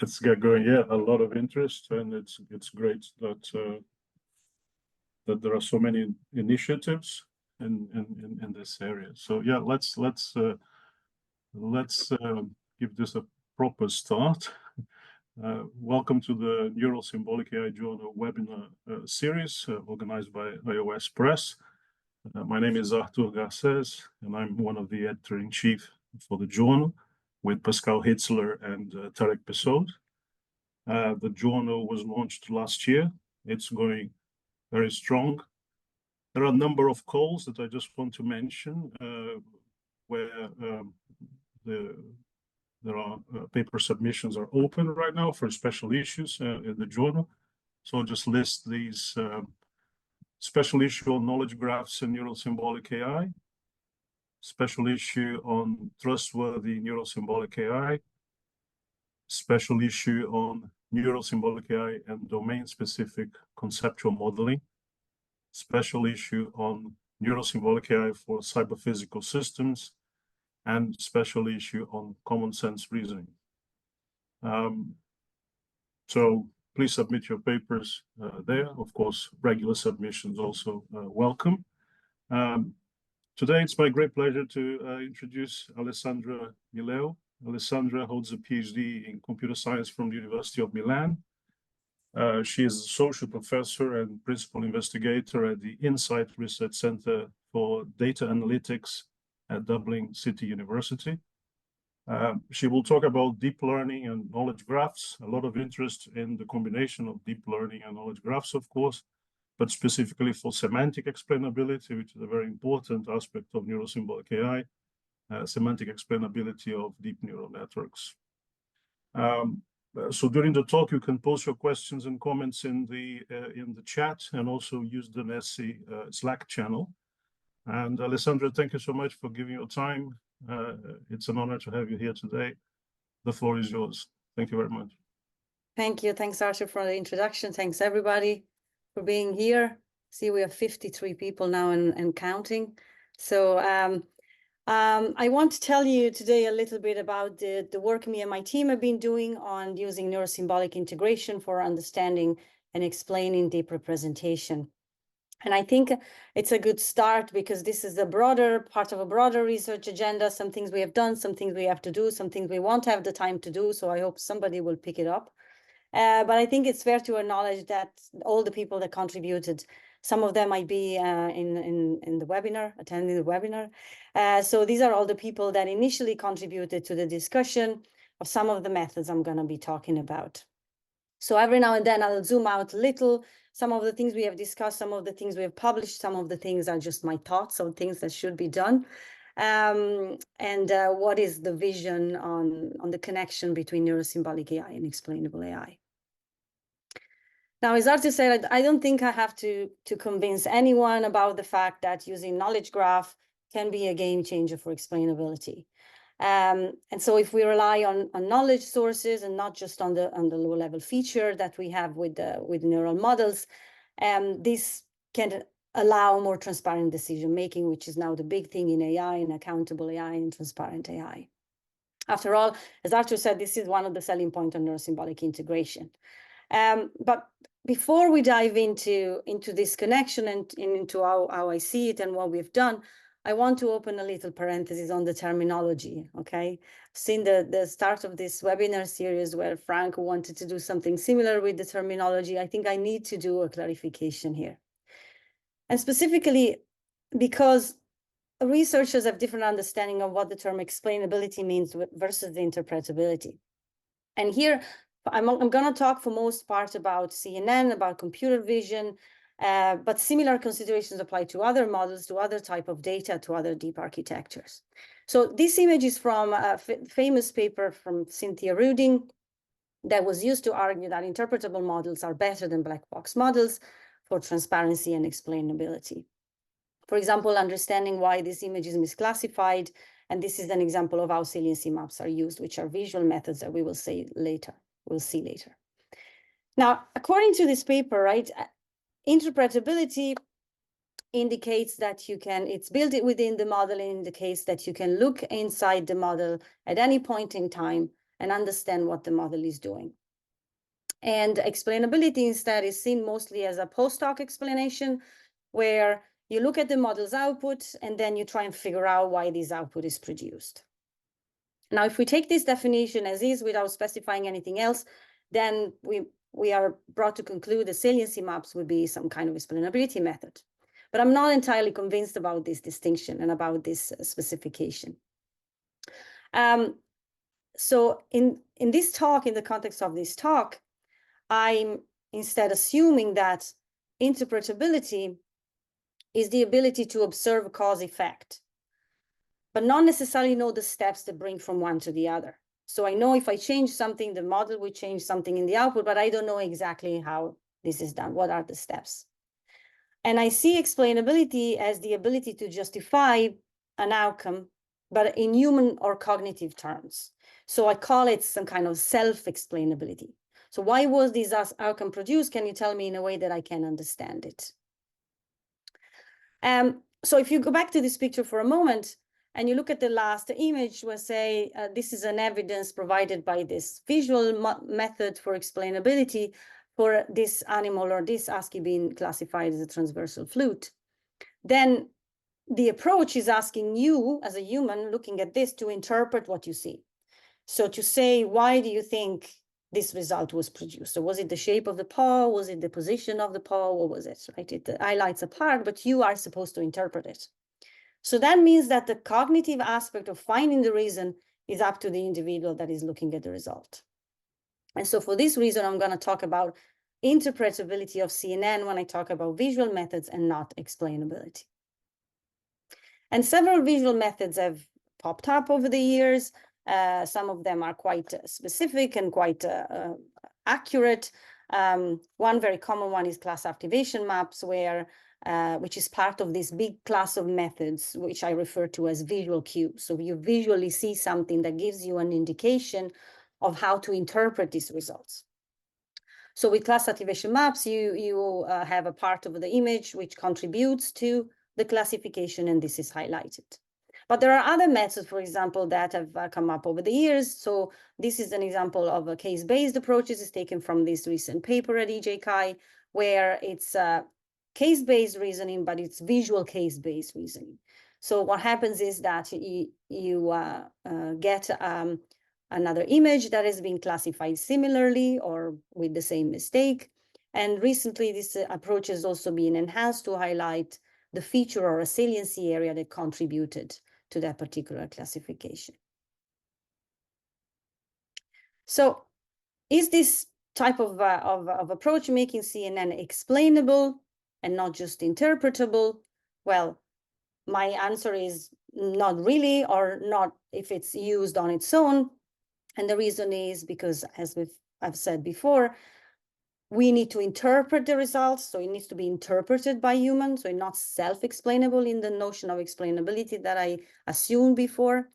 It's going, yeah, a lot of interest, and it's great that that there are so many initiatives in this area. So yeah, let's give this a proper start. Welcome to the Neurosymbolic AI Journal webinar series organized by iOS Press. My name is Artur Garcez, and I'm one of the editor-in-chief for the journal with Pascal Hitzler and Tarek Pessoud. The journal was launched last year. It's going very strong. There are a number of calls that I just want to mention where there are paper submissions are open right now for special issues in the journal. So I'll just list these special issue on knowledge graphs and neurosymbolic AI, special issue on trustworthy neurosymbolic AI, special issue on neurosymbolic AI and domain-specific conceptual modeling, special issue on neurosymbolic AI for cyber-physical systems, and special issue on common sense reasoning. So please submit your papers there. Of course, regular submissions also welcome. Today, it's my great pleasure to introduce Alessandra Mileo. Alessandra holds a PhD in computer science from the University of Milan. She is associate professor and principal investigator at the Insight Research Center for Data Analytics at Dublin City University. She will talk about deep learning and knowledge graphs, a lot of interest in the combination of deep learning and knowledge graphs, of course, but specifically for semantic explainability, which is a very important aspect of neurosymbolic AI, semantic explainability of deep neural networks. So during the talk, you can post your questions and comments in the chat, and also use the NESI Slack channel. And Alessandra, thank you so much for giving your time. It's an honor to have you here today. The floor is yours. Thank you very much. Thank you. Thanks, Artur, for the introduction. Thanks, everybody, for being here. See, we have 53 people now and counting. So I want to tell you today a little bit about the work me and my team have been doing on using neurosymbolic integration for understanding and explaining deep representation. And I think it's a good start because this is the broader part of a broader research agenda, some things we have done, some things we have to do, some things we won't have the time to do. So I hope somebody will pick it up. But I think it's fair to acknowledge that all the people that contributed, some of them might be in the webinar, attending the webinar. So these are all the people that initially contributed to the discussion of some of the methods I'm going to be talking about. So every now and then I'll zoom out a little. Some of the things we have discussed, some of the things we have published, some of the things are just my thoughts on things that should be done. And what is the vision on the connection between neurosymbolic AI and explainable AI? Now, as Artur said, I don't think I have to convince anyone about the fact that using knowledge graph can be a game changer for explainability. And so if we rely on knowledge sources and not just on the low-level feature that we have with neural models, this can allow more transparent decision-making, which is now the big thing in AI, and accountable AI and transparent AI. After all, as Artur said, this is one of the selling points of neurosymbolic integration. But before we dive into this connection and into how I see it and what we've done, I want to open a little parenthesis on the terminology, okay? Seen the start of this webinar series where Frank wanted to do something similar with the terminology. I think I need to do a clarification here. And specifically because researchers have different understanding of what the term explainability means versus the interpretability. And here, I'm going to talk for most part about CNN, about computer vision, but similar considerations apply to other models, to other type of data, to other deep architectures. So this image is from a famous paper from Cynthia Ruding that was used to argue that interpretable models are better than black box models for transparency and explainability. For example, understanding why this image is misclassified, and this is an example of how saliency maps are used, which are visual methods that we will see later. Now, according to this paper, right, interpretability indicates that you can, it's built within the model, and indicates that you can look inside the model at any point in time and understand what the model is doing. And explainability instead is seen mostly as a post hoc explanation, where you look at the model's output and then you try and figure out why this output is produced. Now, if we take this definition as is without specifying anything else, then we are brought to conclude that saliency maps would be some kind of explainability method. But I'm not entirely convinced about this distinction and about this specification. So in this talk, in the context of this talk, I'm instead assuming that interpretability is the ability to observe cause-effect, but not necessarily know the steps that bring from one to the other. So I know if I change something, the model will change something in the output, but I don't know exactly how this is done. What are the steps? And I see explainability as the ability to justify an outcome, but in human or cognitive terms. So I call it some kind of self-explainability. So why was this outcome produced? Can you tell me in a way that I can understand it? So if you go back to this picture for a moment, and you look at the last image, we'll say this is an evidence provided by this visual method for explainability for this animal or this ASCII being classified as a transversal flute. Then the approach is asking you as a human looking at this to interpret what you see. So to say, why do you think this result was produced? So was it the shape of the paw? Was it the position of the paw? What was it, right? It highlights a part, but you are supposed to interpret it. So that means that the cognitive aspect of finding the reason is up to the individual that is looking at the result. And so for this reason, I'm going to talk about interpretability of CNN when I talk about visual methods and not explainability. And several visual methods have popped up over the years. Some of them are quite specific and quite accurate. One very common one is class activation maps, which is part of this big class of methods, which I refer to as visual cues. So you visually see something that gives you an indication of how to interpret these results. So with class activation maps, you have a part of the image which contributes to the classification, and this is highlighted. But there are other methods, for example, that have come up over the years. So this is an example of a case-based approaches. It's taken from this recent paper at EJCI, where it's case-based reasoning, but it's visual case-based reasoning. So what happens is that you get another image that has been classified similarly or with the same mistake. And recently, this approach has also been enhanced to highlight the feature or a saliency area that contributed to that particular classification. So is this type of approach making CNN explainable and not just interpretable? Well, my answer is not really, or not if it's used on its own. And the reason is because, as I've said before, we need to interpret the results. So it needs to be interpreted by humans. So it's not self-explainable in the notion of explainability that I assumed before.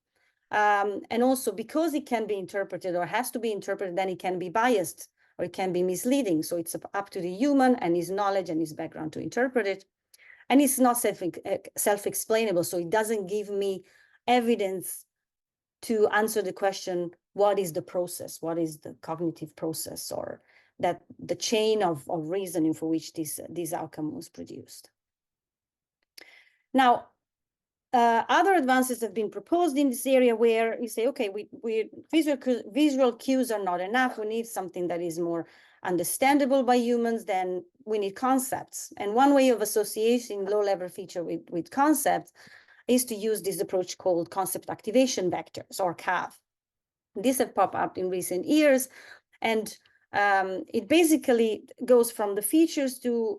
And also because it can be interpreted or has to be interpreted, then it can be biased or it can be misleading. So it's up to the human and his knowledge and his background to interpret it. And it's not self-explainable. So it doesn't give me evidence to answer the question, what is the process? What is the cognitive process, or that the chain of reasoning for which this outcome was produced? Now, other advances have been proposed in this area where you say, okay, visual cues are not enough. We need something that is more understandable by humans. Then we need concepts. And one way of associating low-level feature with concepts is to use this approach called concept activation vectors, or CAV. These have popped up in recent years, and it basically goes from the features to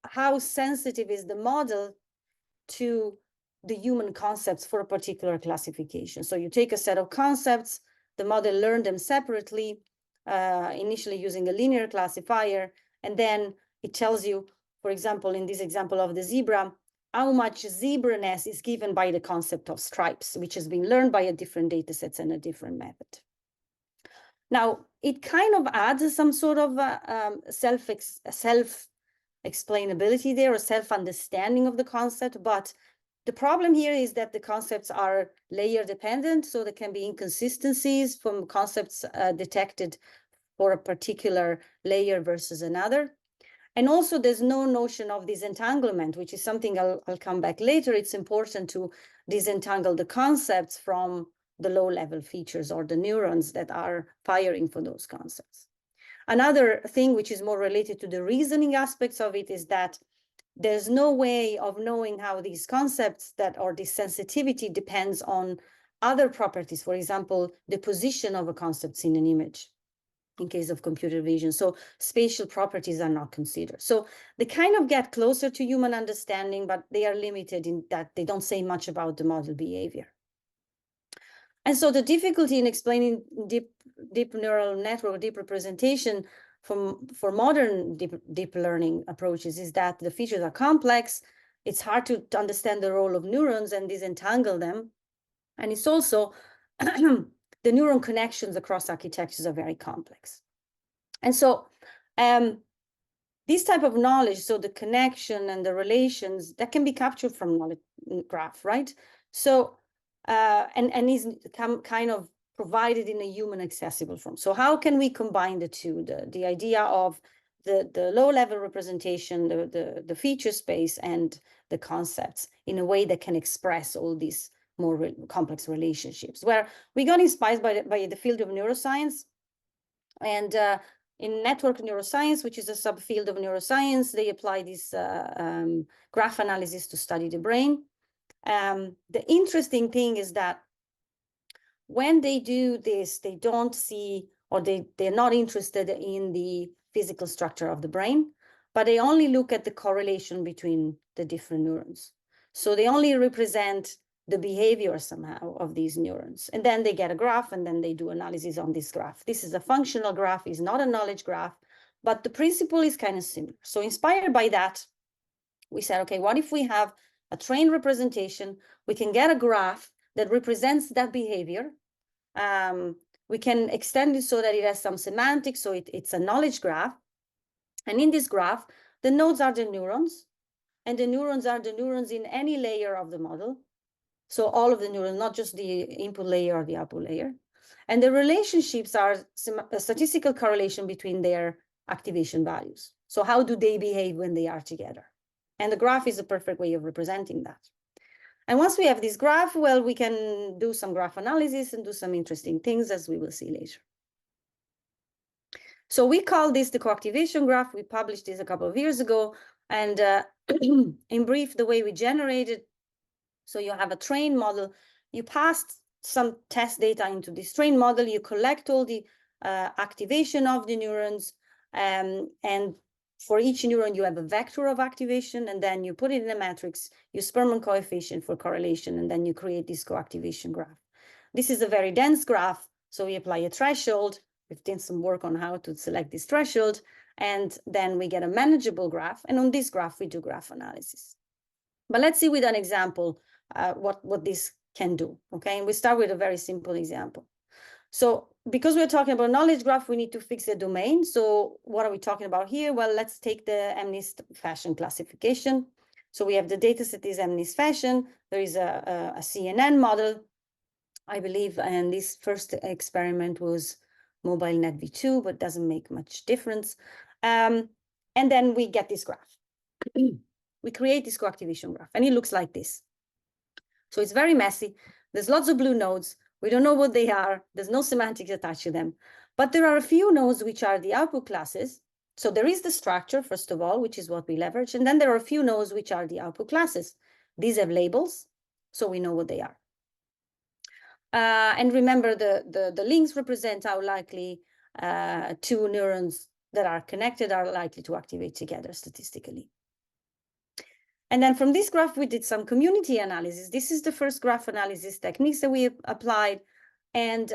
how sensitive is the model to the human concepts for a particular classification. So you take a set of concepts, the model learned them separately, initially using a linear classifier, and then it tells you, for example, in this example of the zebra, how much zebra-ness is given by the concept of stripes, which has been learned by a different data sets and a different method. Now, it kind of adds some sort of self-explainability there, or self-understanding of the concept, but the problem here is that the concepts are layer dependent, so there can be inconsistencies from concepts detected for a particular layer versus another. And also there's no notion of disentanglement, which is something I'll come back later. It's important to disentangle the concepts from the low-level features or the neurons that are firing for those concepts. Another thing which is more related to the reasoning aspects of it is that there's no way of knowing how these concepts or this sensitivity depends on other properties. For example, the position of a concept in an image in case of computer vision. So spatial properties are not considered. So they kind of get closer to human understanding, but they are limited in that they don't say much about the model behavior. And so the difficulty in explaining deep neural network, deep representation for modern deep learning approaches is that the features are complex. It's hard to understand the role of neurons and disentangle them. And it's also the neuron connections across architectures are very complex. And so this type of knowledge, so the connection and the relations, that can be captured from knowledge graph, right? So, and is kind of provided in a human accessible form. So how can we combine the two, the idea of the low-level representation, the feature space and the concepts in a way that can express all these more complex relationships, where we got inspired by the field of neuroscience. And in network neuroscience, which is a subfield of neuroscience, they apply this graph analysis to study the brain. The interesting thing is that when they do this, they don't see, or they're not interested in the physical structure of the brain, but they only look at the correlation between the different neurons. So they only represent the behavior somehow of these neurons. And then they get a graph, and then they do analysis on this graph. This is a functional graph, is not a knowledge graph, but the principle is kind of similar. So inspired by that, we said, okay, what if we have a trained representation? We can get a graph that represents that behavior. We can extend it so that it has some semantics, so it's a knowledge graph. And in this graph, the nodes are the neurons, and the neurons are the neurons in any layer of the model. So all of the neurons, not just the input layer or the output layer. And the relationships are a statistical correlation between their activation values. So how do they behave when they are together? And the graph is a perfect way of representing that. And once we have this graph, well, we can do some graph analysis and do some interesting things, as we will see later. So we call this the coactivation graph. We published this a couple of years ago. And in brief, the way we generate it, so you have a trained model, you pass some test data into this trained model, you collect all the activation of the neurons, and for each neuron, you have a vector of activation, and then you put it in a matrix, you Spearman coefficient for correlation, and then you create this coactivation graph. This is a very dense graph, so we apply a threshold. We've done some work on how to select this threshold, and then we get a manageable graph, and on this graph, we do graph analysis. But let's see with an example what this can do, okay? And we start with a very simple example. So because we're talking about knowledge graph, we need to fix the domain. So what are we talking about here? Well, let's take the MNIST fashion classification. So we have the data set is MNIST fashion. There is a CNN model, I believe, and this first experiment was MobileNet v2, but doesn't make much difference. And then we get this graph. We create this coactivation graph, and it looks like this. So it's very messy. There's lots of blue nodes. We don't know what they are. There's no semantics attached to them. But there are a few nodes which are the output classes. So there is the structure, first of all, which is what we leverage. And then there are a few nodes which are the output classes. These have labels, so we know what they are. And remember, the links represent how likely two neurons that are connected are likely to activate together statistically. And then from this graph, we did some community analysis. This is the first graph analysis techniques that we applied. And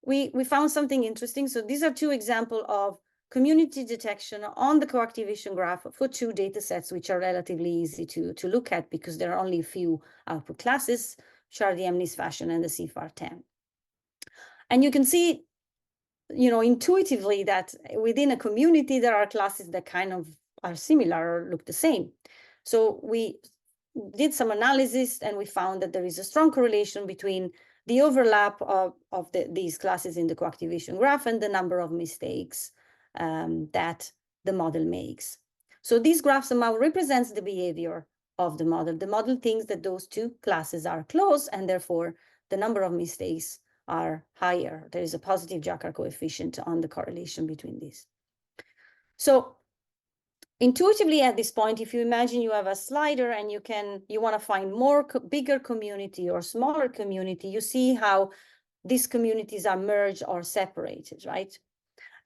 we found something interesting. So these are two examples of community detection on the coactivation graph for two data sets, which are relatively easy to look at because there are only a few output classes, which are the MNIST fashion and the CFAR10. And you can see, intuitively that within a community, there are classes that kind of are similar or look the same. So we did some analysis, and we found that there is a strong correlation between the overlap of these classes in the coactivation graph and the number of mistakes that the model makes. So this graph somehow represents the behavior of the model. The model thinks that those two classes are close, and therefore the number of mistakes are higher. There is a positive Jacquard coefficient on the correlation between these. So intuitively at this point, if you imagine you have a slider and you want to find bigger community or smaller community, you see how these communities are merged or separated, right?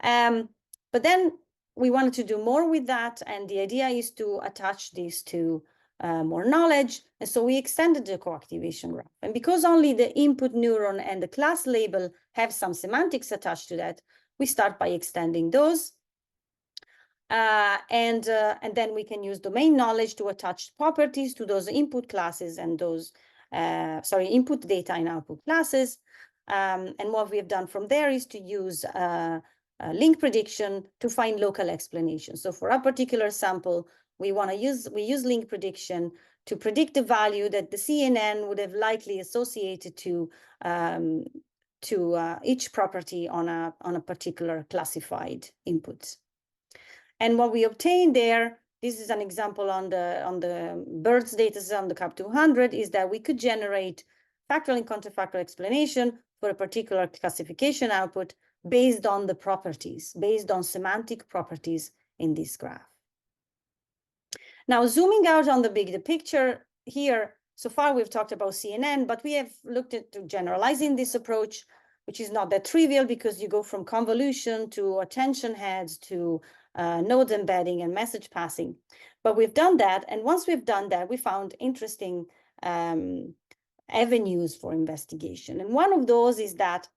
But then we wanted to do more with that, and the idea is to attach this to more knowledge, and so we extended the coactivation graph. And because only the input neuron and the class label have some semantics attached to that, we start by extending those. And then we can use domain knowledge to attach properties to those input classes and those, input data and output classes. And what we have done from there is to use link prediction to find local explanations. So for a particular sample, we use link prediction to predict the value that the CNN would have likely associated to each property on a particular classified input. And what we obtained there, this is an example on the birds data set on the CAP200, is that we could generate factual and counterfactual explanation for a particular classification output based on the properties, based on semantic properties in this graph. Now, zooming out on the bigger picture here, so far we've talked about CNN, but we have looked at generalizing this approach, which is not that trivial because you go from convolution to attention heads to node embedding and message passing. But we've done that, and once we've done that, we found interesting avenues for investigation. And one of those is that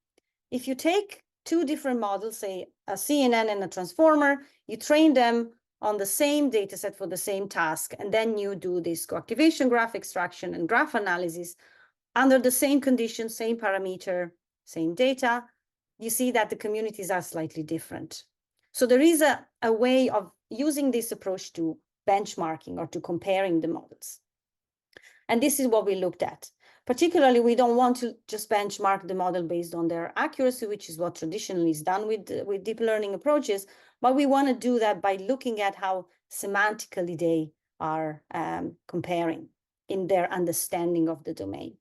if you take two different models, say a CNN and a transformer, you train them on the same data set for the same task, and then you do this coactivation graph extraction and graph analysis under the same conditions, same parameter, same data, you see that the communities are slightly different. So there is a way of using this approach to benchmarking or to comparing the models. And this is what we looked at. Particularly, we don't want to just benchmark the model based on their accuracy, which is what traditionally is done with deep learning approaches, but we want to do that by looking at how semantically they are comparing in their understanding of the domain.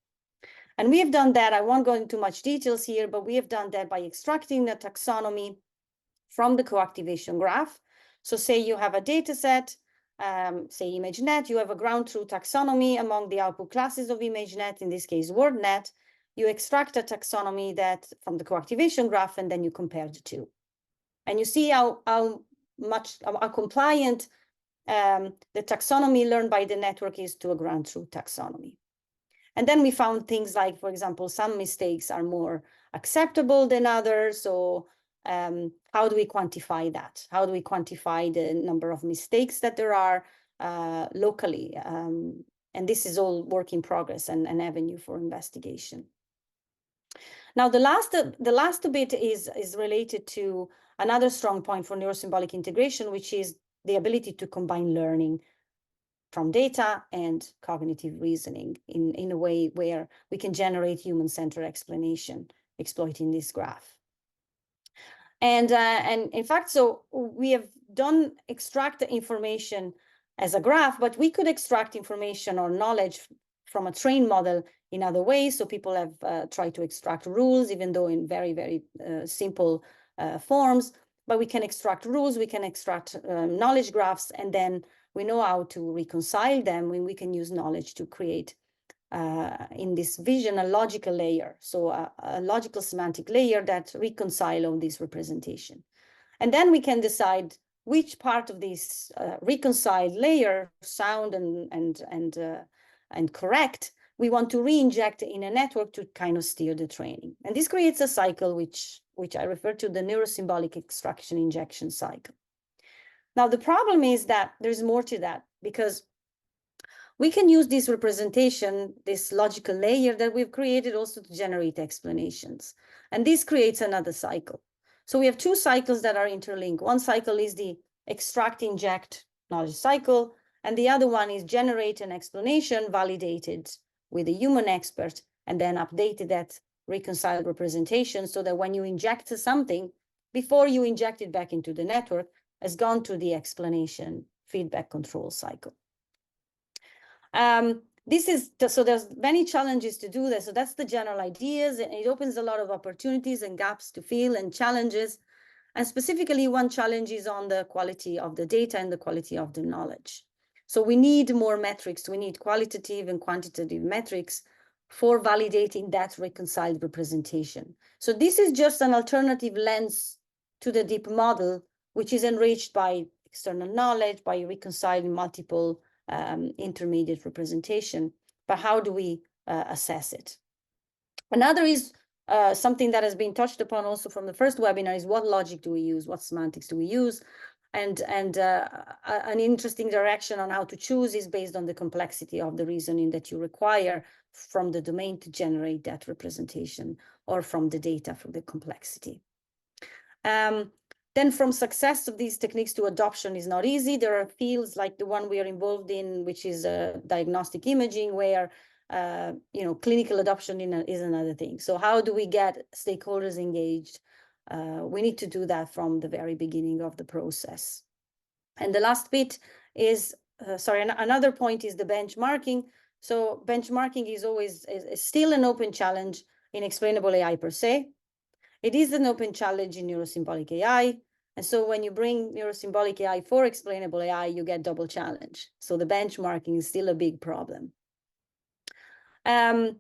And we have done that. I won't go into much details here, but we have done that by extracting the taxonomy from the coactivation graph. So say you have a data set, say ImageNet, you have a ground truth taxonomy among the output classes of ImageNet, in this case WordNet. You extract a taxonomy that from the coactivation graph, and then you compare the two. And you see how compliant the taxonomy learned by the network is to a ground truth taxonomy. And then we found things like, for example, some mistakes are more acceptable than others. So how do we quantify that? How do we quantify the number of mistakes that there are locally? And this is all work in progress and an avenue for investigation. Now, the last bit is related to another strong point for neurosymbolic integration, which is the ability to combine learning from data and cognitive reasoning in a way where we can generate human-centered explanation exploiting this graph. And in fact, so we have done extract the information as a graph, but we could extract information or knowledge from a trained model in other ways. So people have tried to extract rules, even though in very, very simple forms. But we can extract rules, we can extract knowledge graphs, and then we know how to reconcile them when we can use knowledge to create in this vision a logical layer, so a logical semantic layer that reconcile all this representation. And then we can decide which part of this reconciled layer, sound and correct, we want to re-inject in a network to kind of steer the training. And this creates a cycle which I refer to the neurosymbolic extraction injection cycle. Now, the problem is that there's more to that, because we can use this representation, this logical layer that we've created, also to generate explanations. And this creates another cycle. So we have two cycles that are interlinked. One cycle is the extract inject knowledge cycle, And the other one is generate an explanation validated with a human expert and then updated that reconciled representation so that when you inject something, before you inject it back into the network, has gone through the explanation feedback control cycle. So there's many challenges to do this. So that's the general ideas, and it opens a lot of opportunities and gaps to fill and challenges. And specifically, one challenge is on the quality of the data and the quality of the knowledge. So we need more metrics. We need qualitative and quantitative metrics for validating that reconciled representation. So this is just an alternative lens to the deep model, which is enriched by external knowledge, by reconciling multiple intermediate representation. But how do we assess it? Another is something that has been touched upon also from the first webinar is what logic do we use? What semantics do we use? And an interesting direction on how to choose is based on the complexity of the reasoning that you require from the domain to generate that representation, or from the data for the complexity. Then from success of these techniques to adoption is not easy. There are fields like the one we are involved in, which is diagnostic imaging, where clinical adoption is another thing. So how do we get stakeholders engaged? We need to do that from the very beginning of the process. And the last bit is, another point is the benchmarking. So benchmarking is still an open challenge in explainable AI per se. It is an open challenge in neurosymbolic AI. And so when you bring neurosymbolic AI for explainable AI, you get double challenge. So the benchmarking is still a big problem. The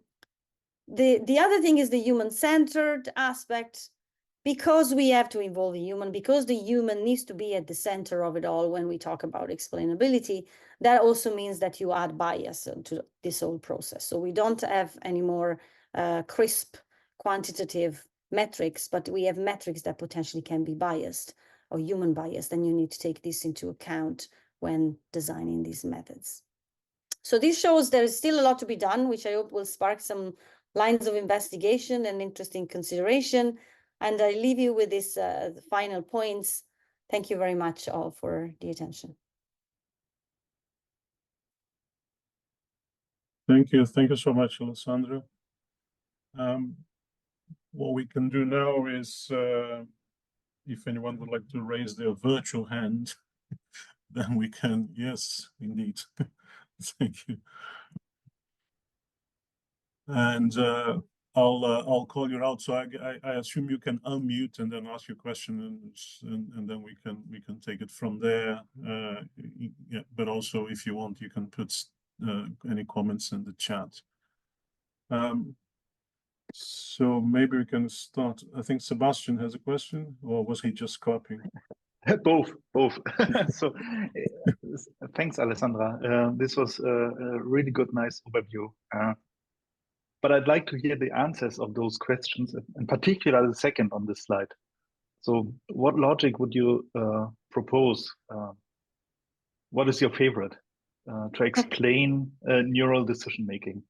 other thing is the human-centered aspect. Because we have to involve a human, because the human needs to be at the center of it all when we talk about explainability, that also means that you add bias to this whole process. So we don't have any more crisp quantitative metrics, but we have metrics that potentially can be biased or human biased, and you need to take this into account when designing these methods. So this shows there is still a lot to be done, which I hope will spark some lines of investigation and interesting consideration. And I leave you with this final points. Thank you very much all for the attention. Thank you. Thank you so much, Alessandra. What we can do now is, if anyone would like to raise their virtual hand, then we can. Yes, indeed. Thank you. And I'll call you out. So I assume you can unmute and then ask your question, and then we can take it from there. Yeah, but also if you want, you can put any comments in the chat. So maybe we can start. I think Sebastian has a question, or was he just copying? Both. So thanks, Alessandra. This was a really good, nice overview. But I'd like to hear the answers of those questions, in particular the second on this slide. So what logic would you propose? What is your favorite to explain neural decision making?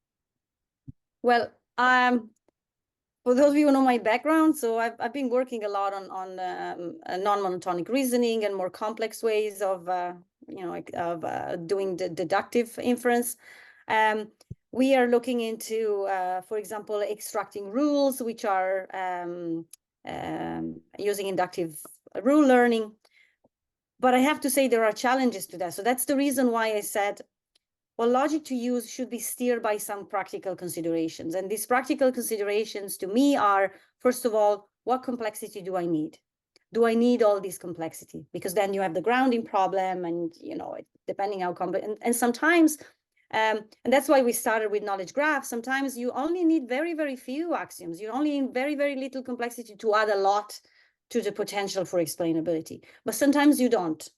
Well, for those of you who know my background, so I've been working a lot on non-monotonic reasoning and more complex ways of doing the deductive inference. We are looking into, for example, extracting rules, which are using inductive rule learning. But I have to say there are challenges to that. So that's the reason why I said, well, logic to use should be steered by some practical considerations. And these practical considerations to me are, first of all, what complexity do I need? Do I need all this complexity? Because then you have the grounding problem, and depending how complex, and sometimes, and that's why we started with knowledge graph. Sometimes you only need very, very few axioms. You only need very, very little complexity to add a lot to the potential for explainability. But sometimes you don't.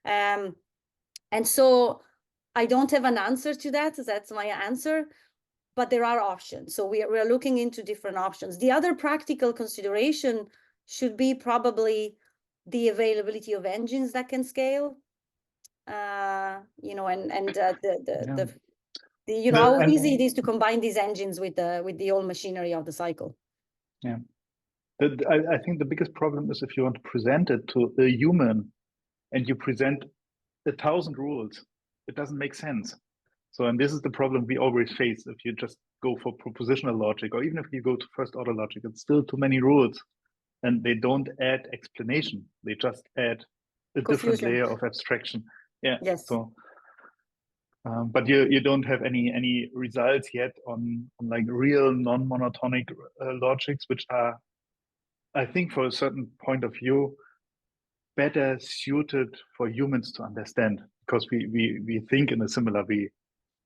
And so I don't have an answer to that. That's my answer. But there are options. So we are looking into different options. The other practical consideration should be probably the availability of engines that can scale. How easy it is to combine these engines with the old machinery of the cycle. Yeah, I think the biggest problem is if you want to present it to a human, and you present 1,000 rules, it doesn't make sense. So, and this is the problem we always face if you just go for propositional logic, or even if you go to first order logic, it's still too many rules, and they don't add explanation. They just add a different Confusion. layer of abstraction. Yeah. Yes. So, but you don't have any results yet on like real non-monotonic logics, which are, I think, for a certain point of view, better suited for humans to understand, because we think in a similar way.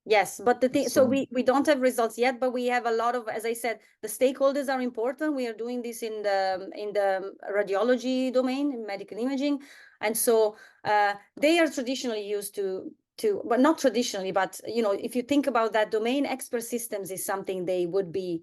Yes, but the thing, so So- we don't have results yet, but we have a lot of, as I said, the stakeholders are important. We are doing this in the radiology domain, in medical imaging, and so they are traditionally used to, but not traditionally, but you know, if you think about that domain, expert systems is something they would be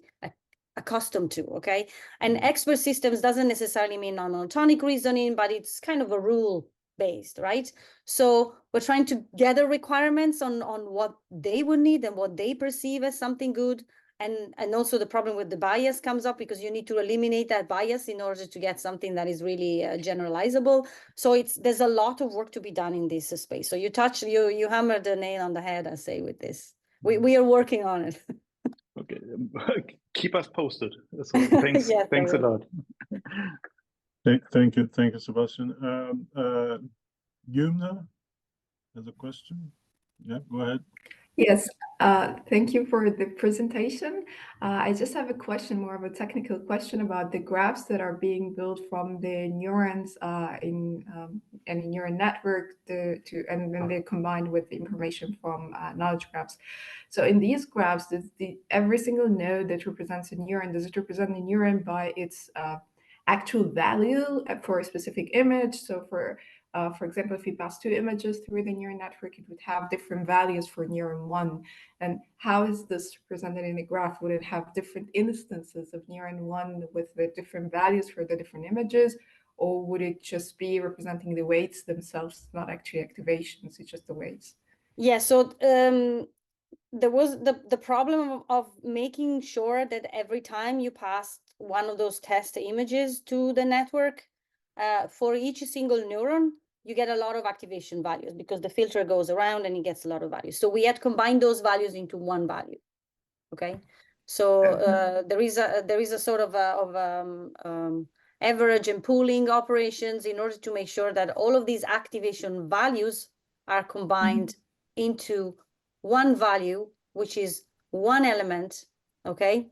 accustomed to, okay? And expert systems doesn't necessarily mean non-monotonic reasoning, but it's kind of a rule-based, right? So we're trying to gather requirements on what they would need and what they perceive as something good. And also the problem with the bias comes up, because you need to eliminate that bias in order to get something that is really generalizable. So there's a lot of work to be done in this space. So you hammered the nail on the head, I say, with this. We are working on it. Okay, keep us posted. So thanks, Yes, thanks a lot. Thank you, Sebastian. Yumna has a question. Yeah, go ahead. Yes, thank you for the presentation. I just have a question, more of a technical question about the graphs that are being built from the neurons in any neural network and then they're combined with the information from knowledge graphs. So in these graphs, every single node that represents a neuron, does it represent the neuron by its actual value for a specific image? So for example, if you pass 2 images through the neural network, it would have different values for neuron 1. And how is this presented in the graph? Would it have different instances of neuron 1 with the different values for the different images? Or would it just be representing the weights themselves, not actually activations, it's just the weights? Yeah, so there was the problem of making sure that every time you passed one of those test images to the network, for each single neuron, you get a lot of activation values, because the filter goes around and it gets a lot of values. So we had combined those values into one value. Okay, so there is a sort of average and pooling operations in order to make sure that all of these activation values are combined into one value, which is one element, okay,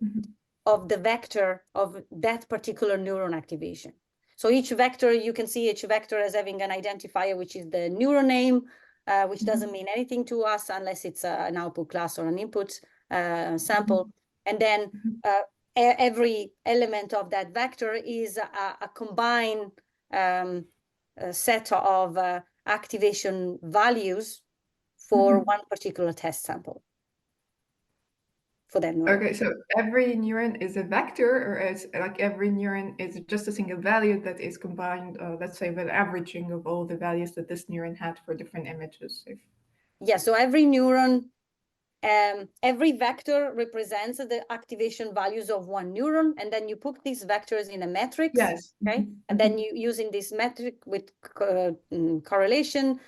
of the vector of that particular neuron activation. So each vector, you can see each vector as having an identifier, which is the neuron name, which doesn't mean anything to us unless it's an output class or an input sample. And then every element of that vector is a combined set of activation values for one particular test sample. For that neuron. Okay, so every neuron is a vector, or is like every neuron is just a single value that is combined, let's say, with averaging of all the values that this neuron had for different images? Yeah, so every neuron, every vector represents the activation values of one neuron, and then you put these vectors in a matrix. Yes. Okay, and then you using this metric with correlation,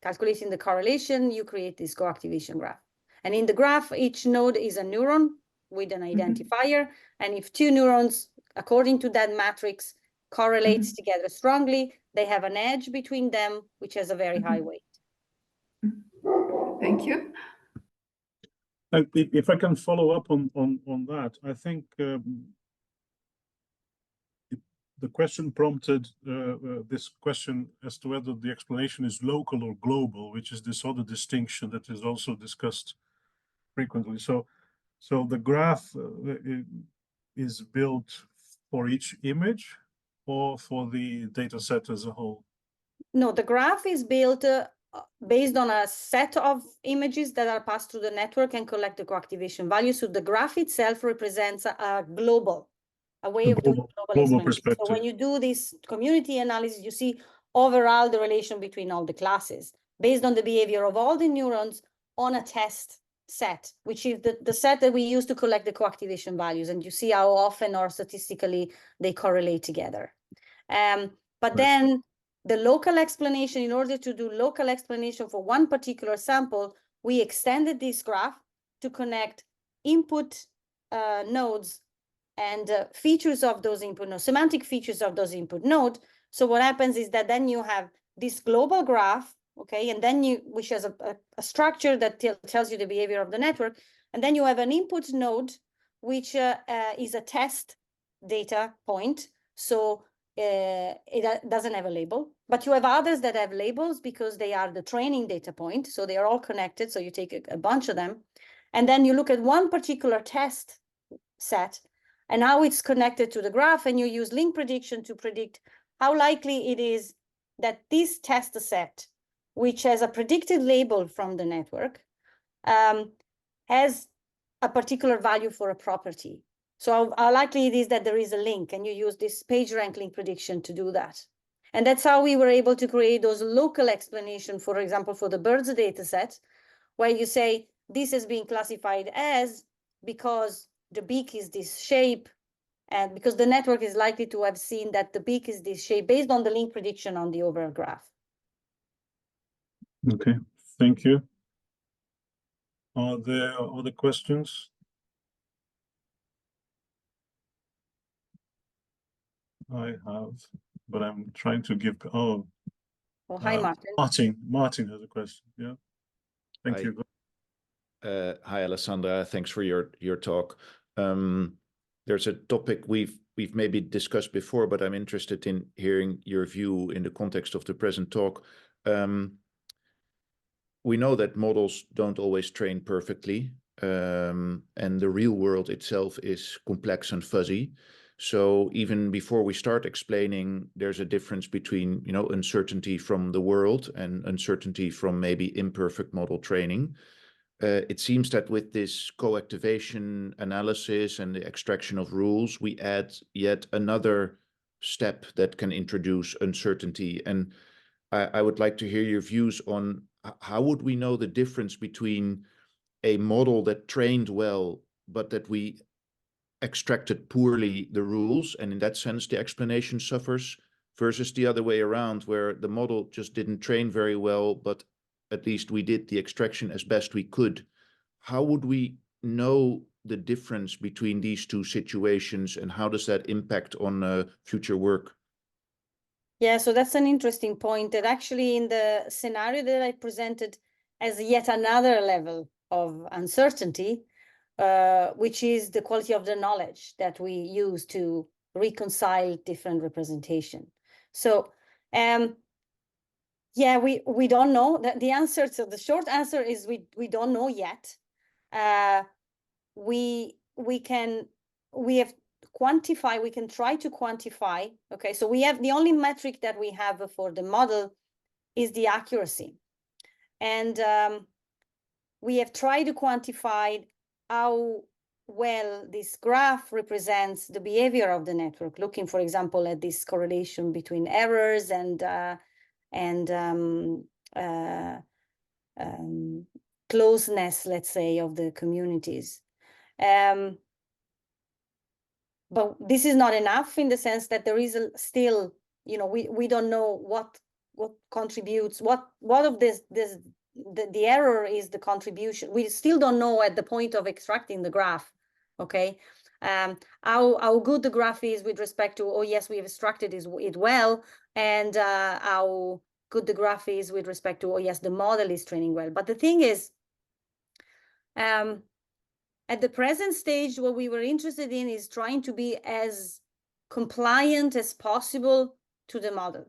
calculating the correlation, you create this co-activation graph. And in the graph, each node is a neuron with an identifier. And if 2 neurons, according to that matrix, correlates together strongly, they have an edge between them, which has a very high weight. Thank you. If I can follow up on that, I think the question prompted this question as to whether the explanation is local or global, which is this other distinction that is also discussed frequently. So the graph is built for each image or for the data set as a whole? No, the graph is built based on a set of images that are passed through the network and collect the co-activation value. So the graph itself represents a way of doing global perspective. So when you do this community analysis, you see overall the relation between all the classes based on the behavior of all the neurons on a test set, which is the set that we use to collect the co-activation values. And you see how often or statistically they correlate together. But then the local explanation, in order to do local explanation for one particular sample, we extended this graph to connect input nodes and features of those input nodes, semantic features of those input nodes. So what happens is that then you have this global graph, okay, and then which has a structure that tells you the behavior of the network, and then you have an input node, which is a test data point. So it doesn't have a label, but you have others that have labels because they are the training data point. So they are all connected. So you take a bunch of them, and then you look at one particular test set and how it's connected to the graph, and you use link prediction to predict how likely it is that this test set, which has a predicted label from the network, has a particular value for a property. So how likely it is that there is a link, and you use this PageRank link prediction to do that. And that's how we were able to create those local explanations, for example, for the birds data set, where you say this is being classified as because the beak is this shape, and because the network is likely to have seen that the beak is this shape based on the link prediction on the overall graph. Okay, thank you. Are there other questions? I have, but I'm trying to give. Oh, hi, Martin. Martin has a question. Yeah, thank you. Hi, Alessandra. Thanks for your talk. There's a topic we've maybe discussed before, but I'm interested in hearing your view in the context of the present talk. We know that models don't always train perfectly, and the real world itself is complex and fuzzy. So even before we start explaining, there's a difference between, you know, uncertainty from the world and uncertainty from maybe imperfect model training. It seems that with this co-activation analysis and the extraction of rules, we add yet another step that can introduce uncertainty. And I would like to hear your views on how would we know the difference between a model that trained well, but that we extracted poorly the rules, and in that sense the explanation suffers, versus the other way around, where the model just didn't train very well, but at least we did the extraction as best we could. How would we know the difference between these two situations, and how does that impact on future work? Yeah, so that's an interesting point, that actually in the scenario that I presented as yet another level of uncertainty, which is the quality of the knowledge that we use to reconcile different representation. So, yeah, we don't know. The answer, so the short answer is we don't know yet. We have quantify, we can try to quantify. Okay, so we have the only metric that we have for the model is the accuracy, and we have tried to quantify how well this graph represents the behavior of the network, looking, for example, at this correlation between errors and closeness, let's say, of the communities. But this is not enough, in the sense that there is still, you know, we don't know what contributes, what of the error is the contribution. We still don't know at the point of extracting the graph, okay? How good the graph is with respect to, oh yes, we have extracted it well, and how good the graph is with respect to, oh yes, the model is training well. But the thing is, at the present stage, what we were interested in is trying to be as compliant as possible to the model.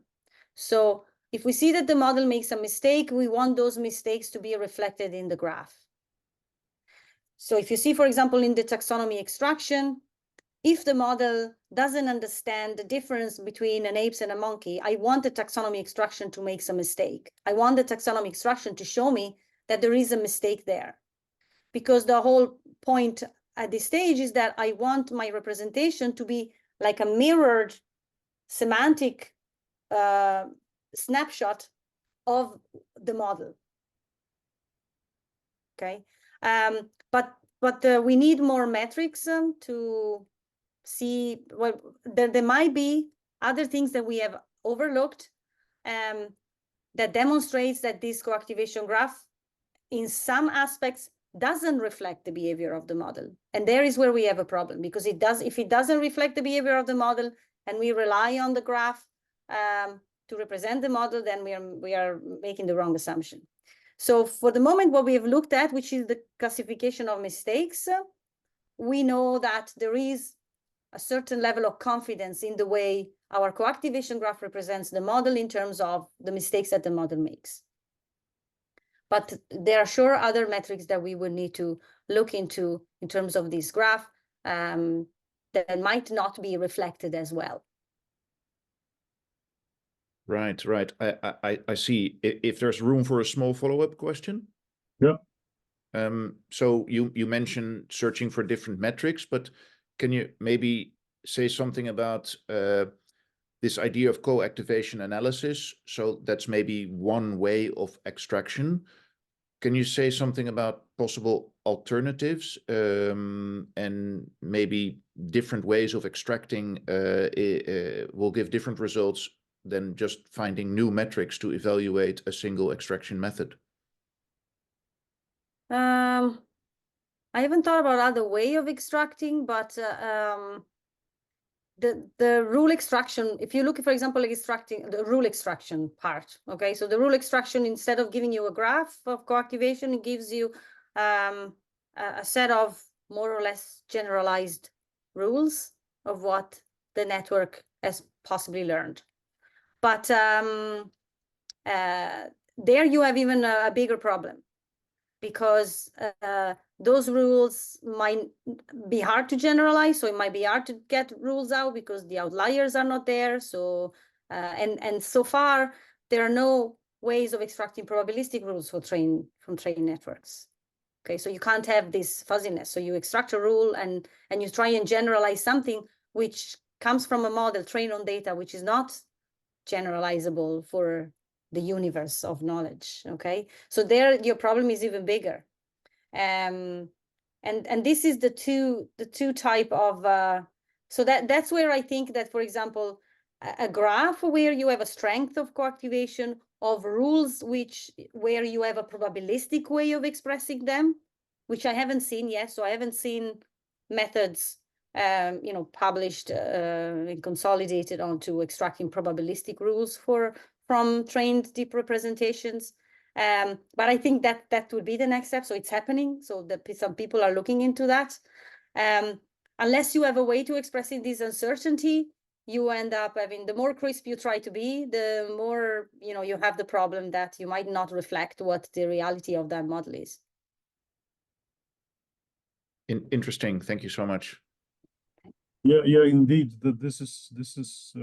So if we see that the model makes a mistake, we want those mistakes to be reflected in the graph. So if you see, for example, in the taxonomy extraction, if the model doesn't understand the difference between an ape and a monkey, I want the taxonomy extraction to make some mistake. I want the taxonomy extraction to show me that there is a mistake there. Because the whole point at this stage is that I want my representation to be like a mirrored semantic snapshot of the model. Okay, but we need more metrics to see. Well, there might be other things that we have overlooked, that demonstrates that this coactivation graph, in some aspects, doesn't reflect the behavior of the model. And there is where we have a problem, because it does. If it doesn't reflect the behavior of the model, and we rely on the graph to represent the model, then we are making the wrong assumption. So for the moment, what we have looked at, which is the classification of mistakes, we know that there is a certain level of confidence in the way our coactivation graph represents the model in terms of the mistakes that the model makes. But there are sure other metrics that we would need to look into in terms of this graph that might not be reflected as well. Right. I see. If there's room for a small follow-up question. Yeah. So you mentioned searching for different metrics, but can you maybe say something about this idea of co-activation analysis? So that's maybe one way of extraction. Can you say something about possible alternatives and maybe different ways of extracting will give different results than just finding new metrics to evaluate a single extraction method? I haven't thought about other way of extracting, but the rule extraction, if you look, for example, like extracting the rule extraction part, okay, so the rule extraction, instead of giving you a graph of coactivation, it gives you a set of more or less generalized rules of what the network has possibly learned. But there you have even a bigger problem, because those rules might be hard to generalize. So it might be hard to get rules out because the outliers are not there. So and so far there are no ways of extracting probabilistic rules from trained networks. Okay, so you can't have this fuzziness. So you extract a rule and you try and generalize something which comes from a model trained on data which is not generalizable for the universe of knowledge. Okay, so there your problem is even bigger. And this is the two type of so that's where I think that, for example, a graph where you have a strength of coactivation of rules where you have a probabilistic way of expressing them, which I haven't seen yet. So I haven't seen methods published and consolidated onto extracting probabilistic rules from trained deep representations. But I think that would be the next step. So it's happening. So some people are looking into that. Unless you have a way to expressing this uncertainty, you end up having, the more crisp you try to be, the more you have the problem that you might not reflect what the reality of that model is. Interesting. Thank you so much. Yeah, indeed. This is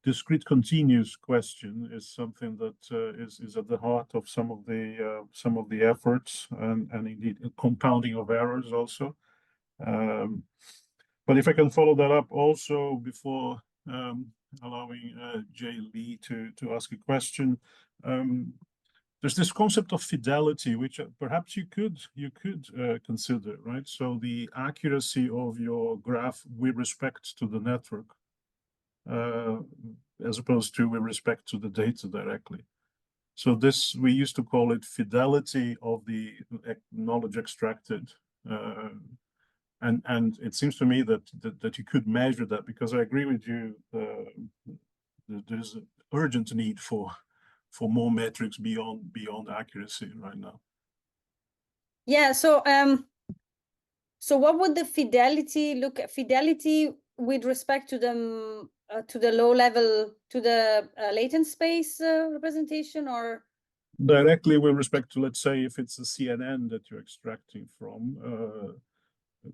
discrete continuous question is something that is at the heart of some of the efforts, and indeed compounding of errors also. But if I can follow that up also before allowing Jay Lee to ask a question, there's this concept of fidelity, which perhaps you could consider, right? So the accuracy of your graph with respect to the network, as opposed to with respect to the data directly. So this, we used to call it fidelity of the knowledge extracted. And it seems to me that you could measure that, because I agree with you, there's an urgent need for more metrics beyond accuracy right now. Yeah, so what would the fidelity look at? Fidelity with respect to the low level, to the latent space representation, or directly with respect to, let's say, if it's a CNN that you're extracting from,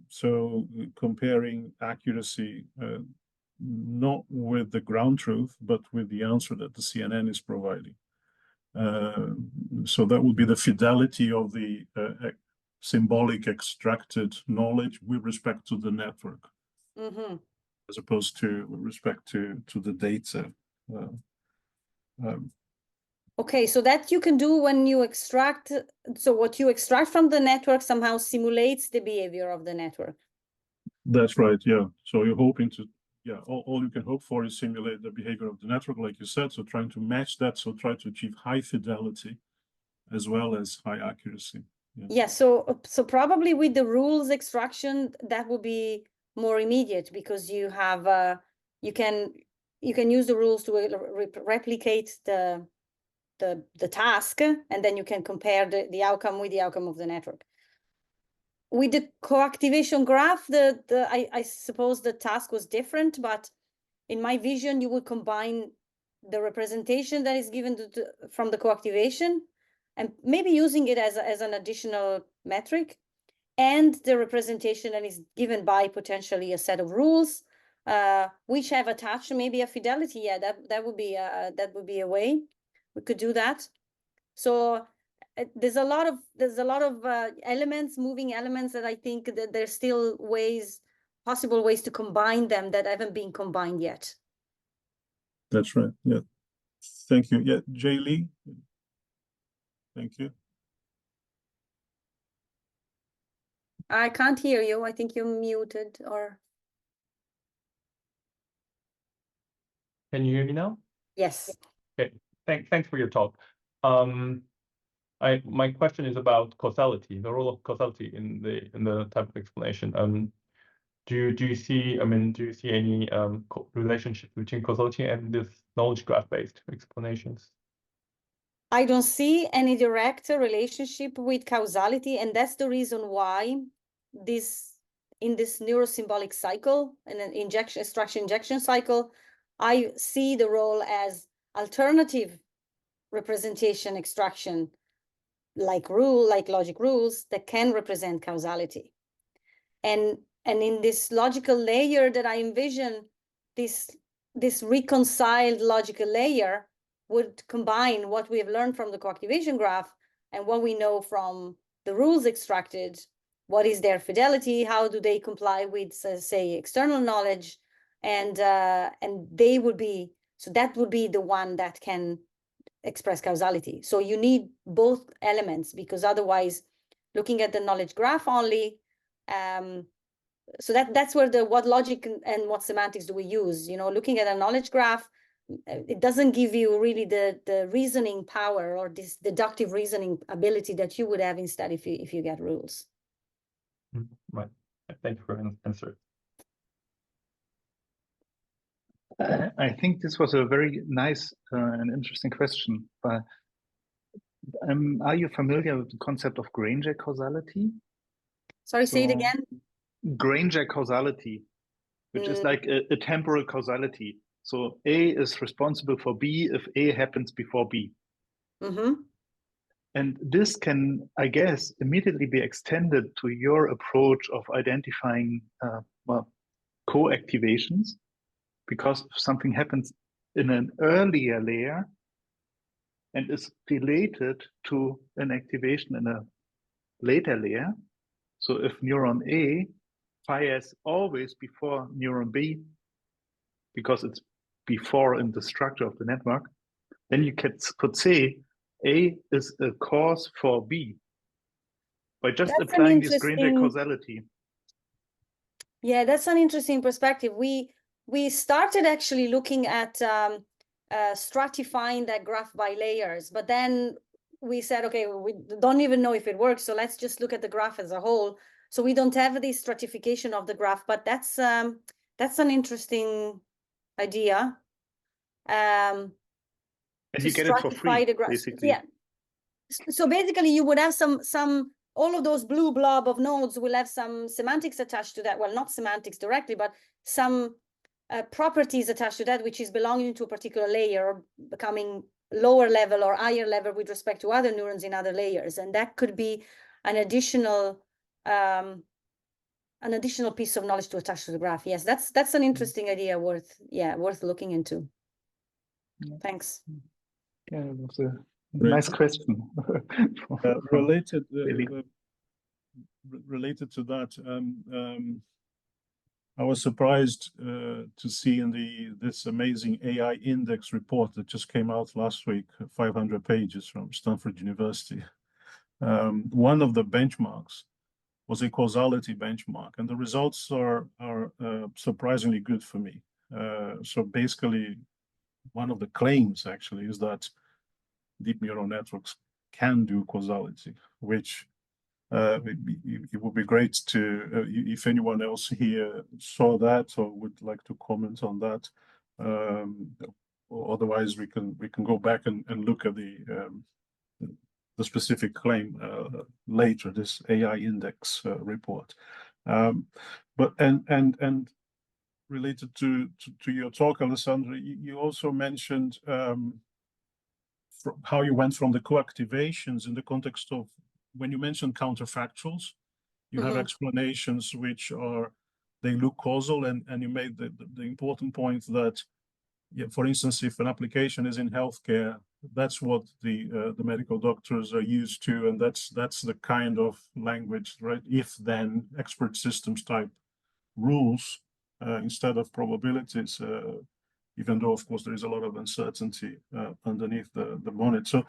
so comparing accuracy not with the ground truth, but with the answer that the CNN is providing. So that would be the fidelity of the symbolic extracted knowledge with respect to the network, as opposed to with respect to the data. Okay, so that you can do when you extract. So what you extract from the network somehow simulates the behavior of the network. That's right. Yeah. So you're hoping to yeah, all you can hope for is simulate the behavior of the network, like you said. So trying to match that, so try to achieve high fidelity as well as high accuracy. Yeah, so probably with the rules extraction, that would be more immediate, because you have you can use the rules to replicate the task, and then you can compare the outcome with the outcome of the network. With the coactivation graph, I suppose the task was different, but in my vision, you would combine the representation that is given from the coactivation, and maybe using it as an additional metric, and the representation that is given by potentially a set of rules, which have attached maybe a fidelity. Yeah, that would be a way we could do that. So there's a lot of elements, moving elements, that I think that there's still possible ways to combine them that haven't been combined yet. That's right. Yeah. Thank you. Yeah, Jay Lee. Thank you. I can't hear you. I think you're muted, or. Can you hear me now? Yes. Okay. Thanks for your talk. My question is about causality, the role of causality in the type of explanation. Do you see any relationship between causality and this knowledge graph-based explanations? I don't see any direct relationship with causality, and that's the reason why in this neurosymbolic cycle, in an extraction-injection cycle, I see the role as alternative representation extraction, like logic rules that can represent causality. And in this logical layer that I envision, this reconciled logical layer would combine what we have learned from the coactivation graph and what we know from the rules extracted. What is their fidelity? How do they comply with, say, external knowledge? And they would be, so that would be the one that can express causality. So you need both elements, because otherwise, looking at the knowledge graph only, so that's where what logic and what semantics do we use? Looking at a knowledge graph, it doesn't give you really the reasoning power or this deductive reasoning ability that you would have instead if you get rules. Right. Thank you for an answer. I think this was a very nice and interesting question. But are you familiar with the concept of Granger causality? Sorry, say it again. Granger causality, which is like a temporal causality. So A is responsible for B if A happens before B. Mm-hmm. And this can, I guess, immediately be extended to your approach of identifying co-activations, because if something happens in an earlier layer and is related to an activation in a later layer. So if neuron A fires always before neuron B, because it's before in the structure of the network, then you could say A is a cause for B by just applying this Granger causality. Yeah, that's an interesting perspective. We started actually looking at stratifying that graph by layers, but then we said, okay, we don't even know if it works, so let's just look at the graph as a whole. So we don't have this stratification of the graph, but that's an interesting idea. And you get it for free, basically. Yeah. So basically, you would have all of those blue blob of nodes will have some semantics attached to that. Well, not semantics directly, but some properties attached to that, which is belonging to a particular layer or becoming lower level or higher level with respect to other neurons in other layers. And that could be an additional piece of knowledge to attach to the graph. Yes, that's an interesting idea worth looking into. Yeah. Thanks. Yeah, it was a nice question. Related to that, I was surprised to see in this amazing AI index report that just came out last week, 500 pages from Stanford University. One of the benchmarks was a causality benchmark, and the results are surprisingly good for me. So basically, one of the claims actually is that deep neural networks can do causality, which it would be great to, if anyone else here saw that or would like to comment on that. Or otherwise, we can go back and look at the specific claim later, this AI index report. But related to your talk, Alessandra, you also mentioned how you went from the co-activations in the context of, when you mentioned counterfactuals, you have explanations which are, they look causal, and you made the important point that, yeah, for instance, if an application is in healthcare, that's what the medical doctors are used to, and that's the kind of language, right? If then expert systems type rules instead of probabilities, even though of course there is a lot of uncertainty underneath the bonnet. So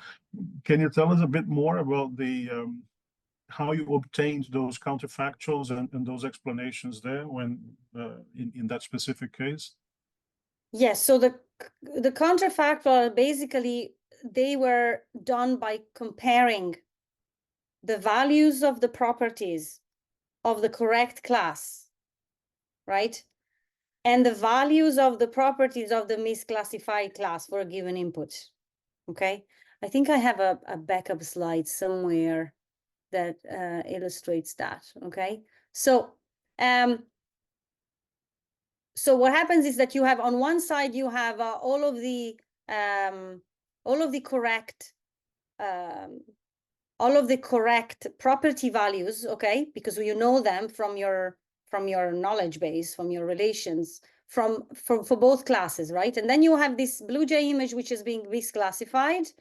can you tell us a bit more about the how you obtained those counterfactuals and those explanations there when in that specific case? Yes, so the counterfactual, basically they were done by comparing the values of the properties of the correct class, right? And the values of the properties of the misclassified class for a given input, okay? I think I have a backup slide somewhere that illustrates that, okay? So, so what happens is that you have, on one side, you have all of the correct property values, okay? Because you know them from your knowledge base, from your relations, for both classes, right? And then you have this BlueJ image, which is being misclassified,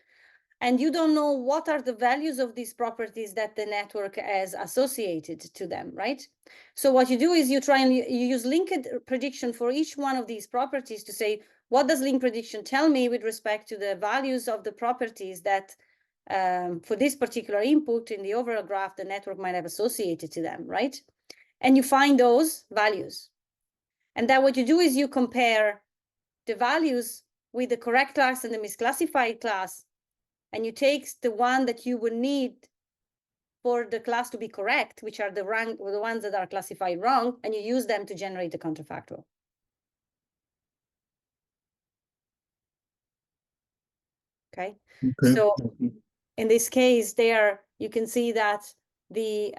and you don't know what are the values of these properties that the network has associated to them, right? So what you do is you try and you use linked prediction for each one of these properties to say, what does link prediction tell me with respect to the values of the properties that for this particular input in the overall graph, the network might have associated to them, right? And you find those values. And then what you do is you compare the values with the correct class and the misclassified class, and you take the one that you would need for the class to be correct, which are the ones that are classified wrong, and you use them to generate the counterfactual. Okay. So in this case there, you can see that the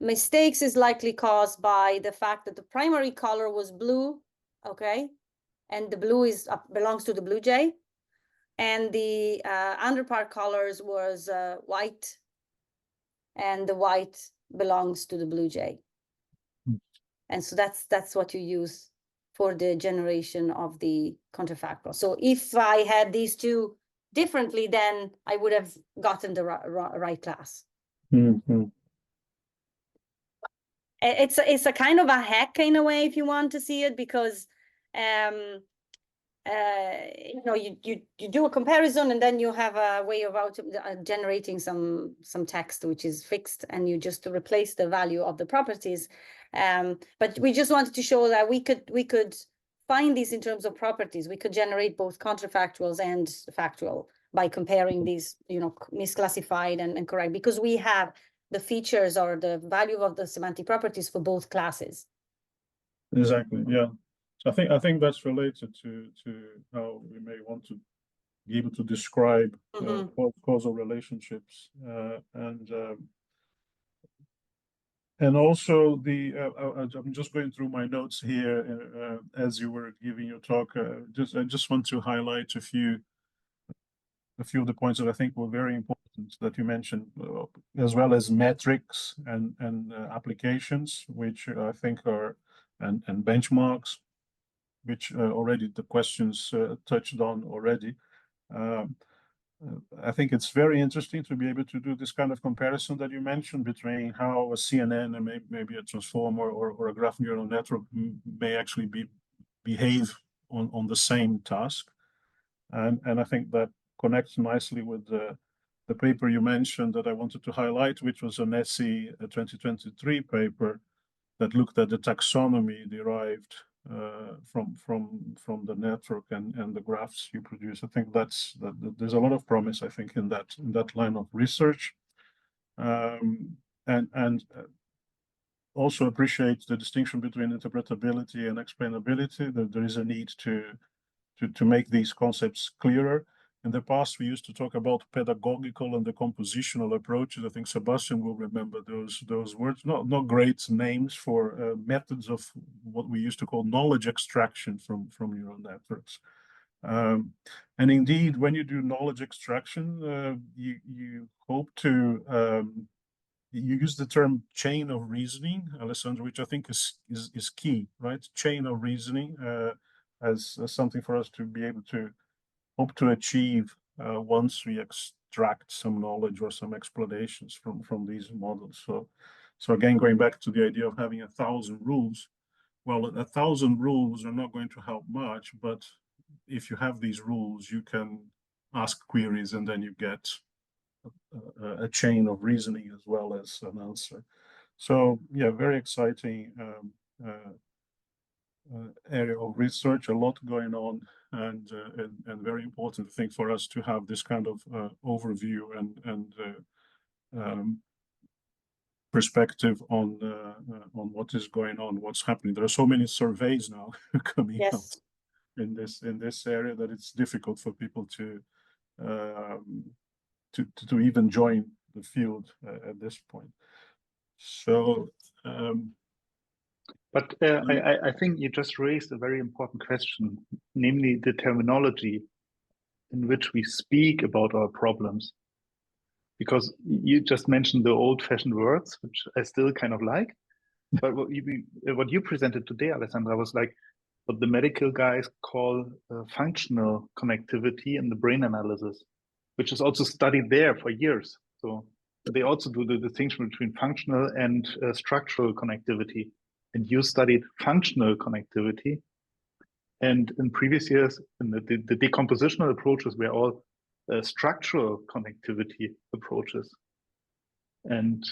mistakes is likely caused by the fact that the primary color was blue, okay? And the blue belongs to the BlueJ. And the underpart colors was white, and the white belongs to the BlueJ. And so that's what you use for the generation of the counterfactual. So if I had these two differently, then I would have gotten the right class. It's a kind of a hack in a way, if you want to see it, because you know, you do a comparison, and then you have a way of generating some text which is fixed, and you just replace the value of the properties. But we just wanted to show that we could find these in terms of properties. We could generate both counterfactuals and factual by comparing these, you know, misclassified and correct, because we have the features or the value of the semantic properties for both classes. Exactly, yeah. So I think that's related to how we may want to be able to describe causal relationships, and also I'm just going through my notes here as you were giving your talk. I just want to highlight a few of the points that I think were very important that you mentioned, as well as metrics and applications, which I think are and benchmarks, which already the questions touched on already. I think it's very interesting to be able to do this kind of comparison that you mentioned between how a CNN and maybe a transformer or a graph neural network may actually behave on the same task. And I think that connects nicely with the paper you mentioned that I wanted to highlight, which was an ESSE 2023 paper, that looked at the taxonomy derived from the network and the graphs you produce. I think there's a lot of promise, I think, in that line of research, and also appreciate the distinction between interpretability and explainability. That there is a need to make these concepts clearer. In the past, we used to talk about pedagogical and the compositional approaches. I think Sebastian will remember those words. Not great names for methods of what we used to call knowledge extraction from neural networks. And indeed, when you do knowledge extraction, you hope to you use the term chain of reasoning, Alessandra, which I think is key, right? Chain of reasoning as something for us to be able to hope to achieve once we extract some knowledge or some explanations from these models. So again, going back to the idea of having 1,000 rules, well, 1,000 rules are not going to help much, but if you have these rules, you can ask queries and then you get a chain of reasoning as well as an answer. So yeah, very exciting area of research, a lot going on, and very important thing for us to have this kind of overview and perspective on what is going on, what's happening. There are so many surveys now coming out in this area that it's difficult for people to even join the field at this point. So. But I think you just raised a very important question, namely the terminology in which we speak about our problems. Because you just mentioned the old-fashioned words, which I still kind of like. But what you presented today, Alessandra, was like what the medical guys call functional connectivity in the brain analysis, which is also studied there for years. So they also do the distinction between functional and structural connectivity. And you studied functional connectivity. And in previous years, the decompositional approaches were all structural connectivity approaches. And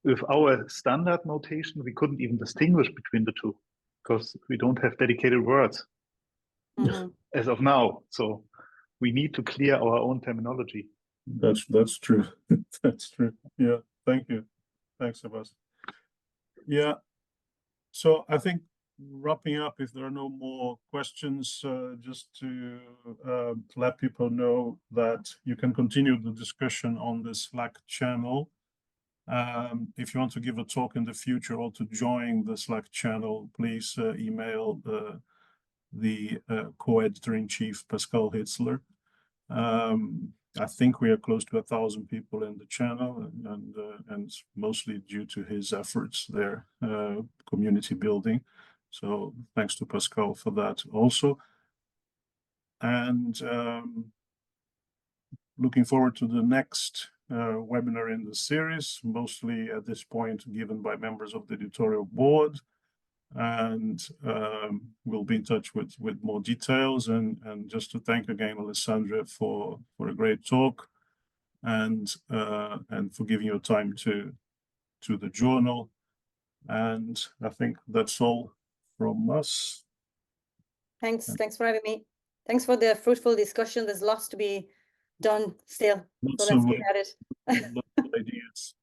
with our standard notation, we couldn't even distinguish between the two because we don't have dedicated words as of now. So we need to clear our own terminology. That's true. That's true. Yeah. Thank you. Thanks, Sebastian. Yeah. So I think wrapping up, if there are no more questions, just to let people know that you can continue the discussion on the Slack channel. If you want to give a talk in the future or to join the Slack channel, please email the co-editor-in-chief, Pascal Hitzler. I think we are close to 1,000 people in the channel, and mostly due to his efforts there, community building. So thanks to Pascal for that also. And looking forward to the next webinar in the series, mostly at this point given by members of the editorial board. And we'll be in touch with more details, and just to thank again Alessandra for a great talk, and for giving your time to the journal. And I think that's all from us. Thanks for having me. Thanks for the fruitful discussion. There's lots to be done still, so let's get at it. Lots of ideas.